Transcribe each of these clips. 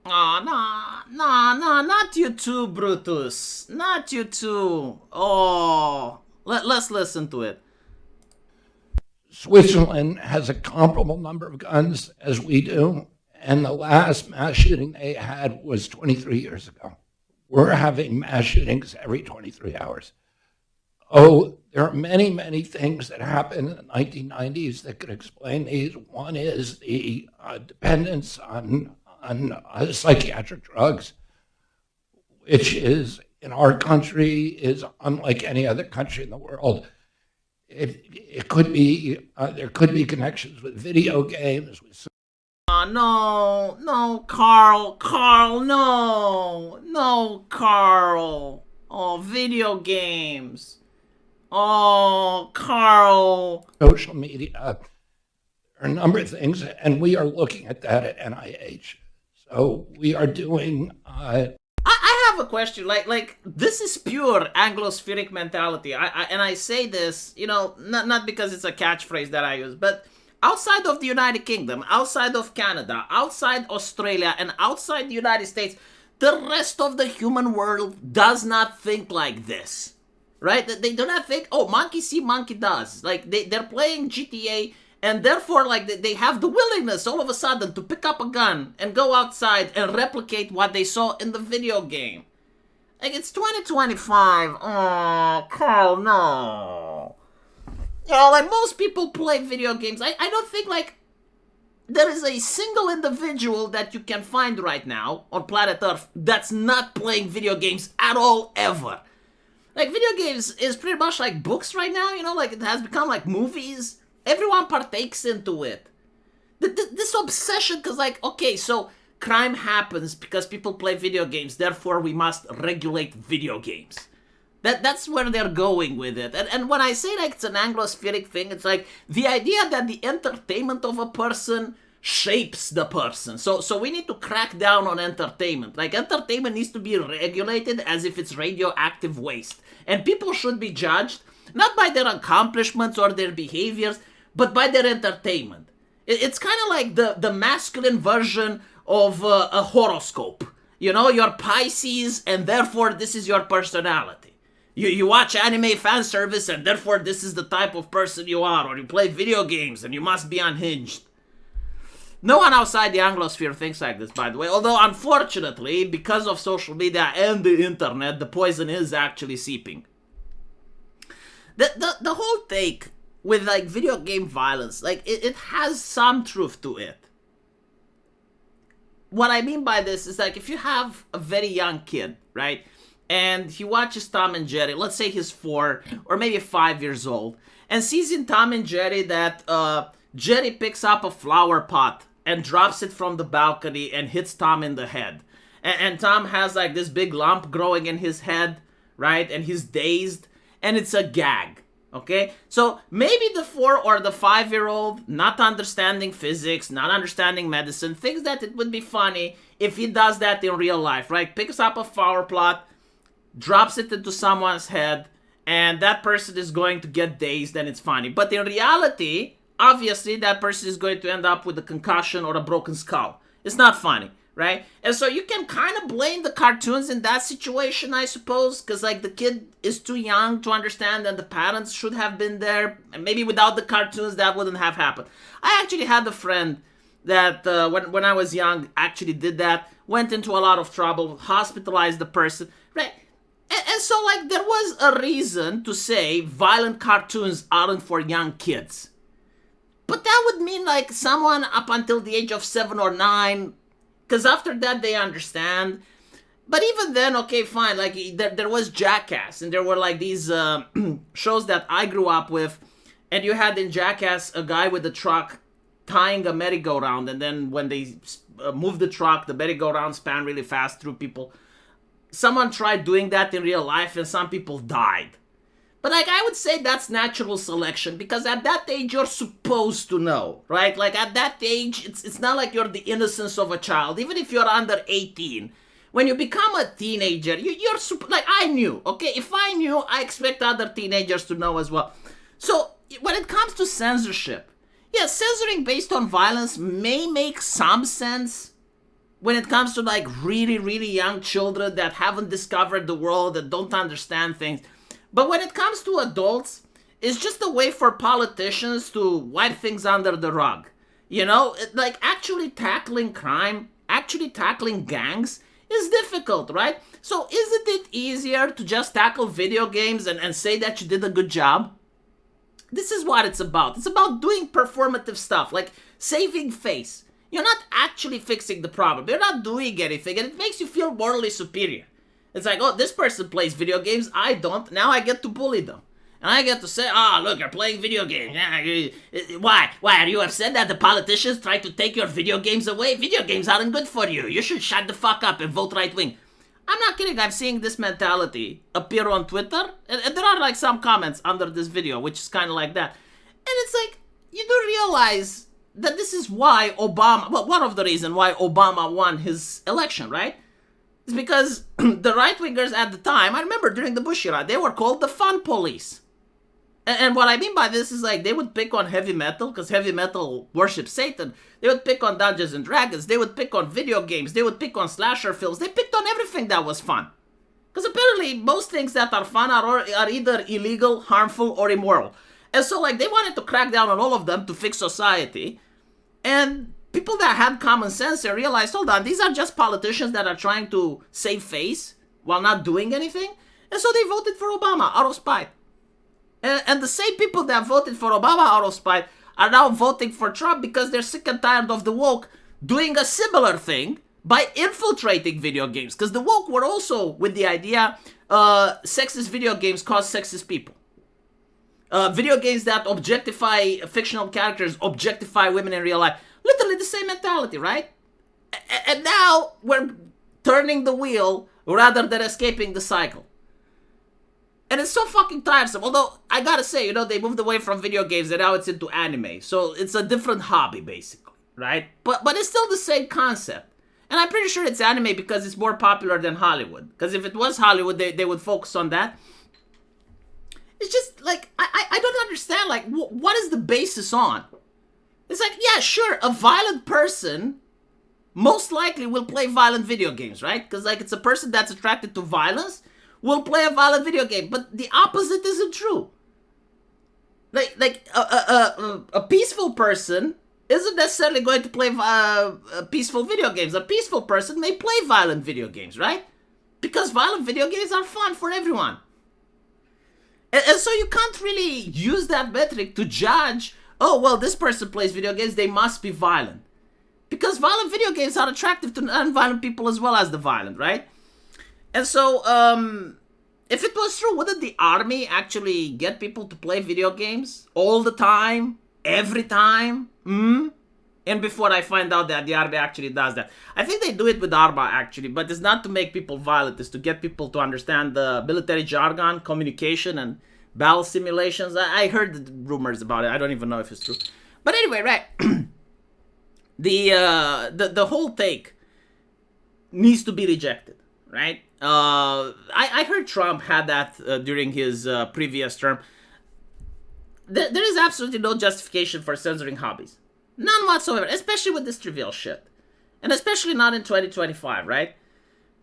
Oh, not you too, Brutus. Not you too. Oh, let's listen to it. Switzerland has a comparable number of guns as we do, and the last mass shooting they had was 23 years ago. We're having mass shootings every 23 hours. Oh, there are many, many things that happened in the 1990s that could explain these. One is the dependence on psychiatric drugs, which is in our country is unlike any other country in the world. It could be there could be connections with video games. Oh, no, Carl, no, Carl. Oh, video games. Oh, Carl. Social media. There are a number of things, and we are looking at that at NIH. So we are doing. I have a question. Like this is pure Anglospheric mentality. And I say this, not because it's a catchphrase that I use, but outside of the United Kingdom, outside of Canada, outside Australia, and outside the United States, the rest of the human world does not think like this, right? They do not think, oh, monkey see, monkey does. Like they're playing GTA, and therefore, like they have the willingness all of a sudden to pick up a gun and go outside and replicate what they saw in the video game. Like it's 2025. Oh, Carl, no. Like most people play video games. I don't think like there is a single individual that you can find right now on planet Earth that's not playing video games at all ever. Like video games is pretty much like books right now, like it has become like movies. Everyone partakes into it. This obsession, because like, okay, so crime happens because people play video games, therefore we must regulate video games. That's where they're going with it. And when I say like it's an Anglospheric thing, it's like the idea that the entertainment of a person shapes the person. So we need to crack down on entertainment. Like entertainment needs to be regulated as if it's radioactive waste. And people should be judged not by their accomplishments or their behaviors, but by their entertainment. It's kind of like the masculine version of a horoscope. You're Pisces, and therefore this is your personality. You watch anime fan service, and therefore this is the type of person you are. Or you play video games, and you must be unhinged. No one outside the Anglosphere thinks like this, by the way. Although, unfortunately, because of social media and the internet, the poison is actually seeping. The whole take with like video game violence, like it has some truth to it. What I mean by this is like if you have a very young kid, right, and he watches Tom and Jerry, let's say he's 4 or maybe 5 years old, and sees in Tom and Jerry that Jerry picks up a flower pot and drops it from the balcony and hits Tom in the head. And Tom has like this big lump growing in his head, right, and he's dazed, and it's a gag. Okay, so maybe the 4 or the 5-year-old, not understanding physics, not understanding medicine, thinks that it would be funny if he does that in real life, right? Picks up a flower pot, drops it into someone's head, and that person is going to get dazed and it's funny. But in reality, obviously, that person is going to end up with a concussion or a broken skull. It's not funny. Right? And so you can kind of blame the cartoons in that situation, I suppose, because like the kid is too young to understand and the parents should have been there. And maybe without the cartoons, that wouldn't have happened. I actually had a friend that when I was young actually did that, went into a lot of trouble, hospitalized the person, right? And so like there was a reason to say violent cartoons aren't for young kids. But that would mean like someone up until the age of 7 or 9, because after that they understand. But even then, okay, fine. Like there was Jackass, and there were like these shows that I grew up with, and you had in Jackass a guy with a truck tying a merry-go-round, and then when they moved the truck, the merry-go-round span really fast through people. Someone tried doing that in real life, and some people died. But like I would say that's natural selection, because at that age you're supposed to know, right? Like at that age, it's not like you're the innocence of a child. Even if you're under 18, when you become a teenager, you're like I knew, okay? If I knew, I expect other teenagers to know as well. So when it comes to censorship, yeah, censoring based on violence may make some sense, when it comes to like really, really young children that haven't discovered the world, that don't understand things. But when it comes to adults, it's just a way for politicians to wipe things under the rug. You know, like actually tackling crime, actually tackling gangs is difficult, right? So isn't it easier to just tackle video games and say that you did a good job? This is what it's about. It's about doing performative stuff, like saving face. You're not actually fixing the problem. You're not doing anything, and it makes you feel morally superior. It's like, oh, this person plays video games, I don't. Now I get to bully them. And I get to say, look, you're playing video games. Why? Why? Are you upset that the politicians try to take your video games away? Video games aren't good for you. You should shut the fuck up and vote right wing. I'm not kidding. I'm seeing this mentality appear on Twitter. And there are like some comments under this video, which is kind of like that. And it's like, you do realize that this is why Obama, well, one of the reasons why Obama won his election, right? It's because the right-wingers at the time, I remember during the Bush era, they were called the fun police. And what I mean by this is like they would pick on heavy metal because heavy metal worships Satan. They would pick on Dungeons and Dragons. They would pick on video games. They would pick on slasher films. They picked on everything that was fun. Because apparently most things that are fun are either illegal, harmful, or immoral. And so like they wanted to crack down on all of them to fix society. And people that had common sense, they realized, hold on, these are just politicians that are trying to save face while not doing anything. And so they voted for Obama out of spite. And the same people that voted for Obama out of spite are now voting for Trump because they're sick and tired of the woke doing a similar thing by infiltrating video games. Because the woke were also with the idea sexist video games cause sexist people. Video games that objectify fictional characters, objectify women in real life. Literally the same mentality, right? And now we're turning the wheel rather than escaping the cycle. And it's so fucking tiresome. Although, I gotta say, you know, they moved away from video games and now it's into anime. So it's a different hobby, basically, right? But it's still the same concept. And I'm pretty sure it's anime because it's more popular than Hollywood. Because if it was Hollywood, they would focus on that. It's just, like, I don't understand, like, what is the basis on? It's like, yeah, sure, a violent person most likely will play violent video games, right? Because, like, it's a person that's attracted to violence will play a violent video game, but the opposite isn't true. Like a peaceful person isn't necessarily going to play peaceful video games. A peaceful person may play violent video games, right? Because violent video games are fun for everyone. And so you can't really use that metric to judge, oh, well, this person plays video games, they must be violent. Because violent video games are attractive to non-violent people as well as the violent, right? And so, if it was true, wouldn't the army actually get people to play video games all the time, every time? And before I find out that the army actually does that. I think they do it with ARMA, actually, but it's not to make people violent. It's to get people to understand the military jargon, communication, and battle simulations. I heard rumors about it. I don't even know if it's true. But anyway, right. The whole take needs to be rejected, right? I heard Trump had that during his previous term. There is absolutely no justification for censoring hobbies. None whatsoever, especially with this trivial shit. And especially not in 2025, right?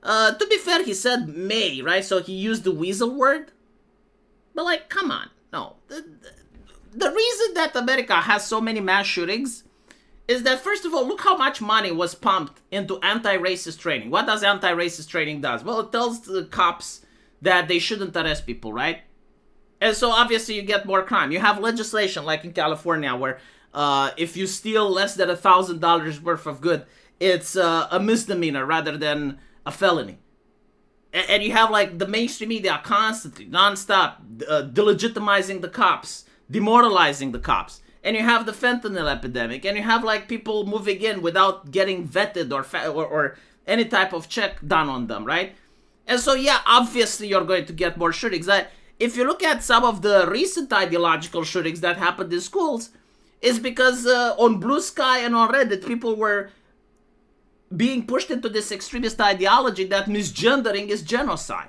To be fair, he said may, right? So he used the weasel word. But like, come on. No. The reason that America has so many mass shootings is that, first of all, look how much money was pumped into anti-racist training. What does anti-racist training do? Well, it tells the cops that they shouldn't arrest people, right? And so, obviously, you get more crime. You have legislation, like in California, where if you steal less than $1,000 worth of good, it's a misdemeanor rather than a felony. And you have, like, the mainstream media constantly, nonstop, delegitimizing the cops, demoralizing the cops. And you have the fentanyl epidemic, and you have like people moving in without getting vetted or any type of check done on them, right? And so, yeah, obviously you're going to get more shootings. If you look at some of the recent ideological shootings that happened in schools, it's because on Blue Sky and on Reddit, people were being pushed into this extremist ideology that misgendering is genocide.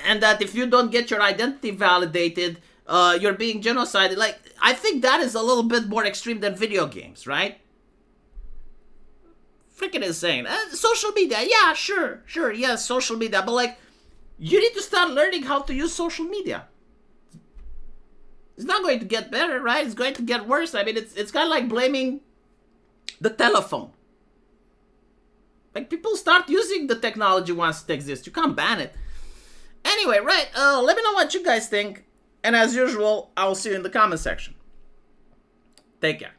And that if you don't get your identity validated, you're being genocided. Like, I think that is a little bit more extreme than video games, right? freaking insane. Social media, yeah, sure, yes, social media, but like, you need to start learning how to use social media. It's not going to get better, right? It's going to get worse. I mean, it's kind of like blaming the telephone. Like, people start using the technology once it exists. You can't ban it. Anyway, right, let me know what you guys think. And as usual, I will see you in the comment section. Take care.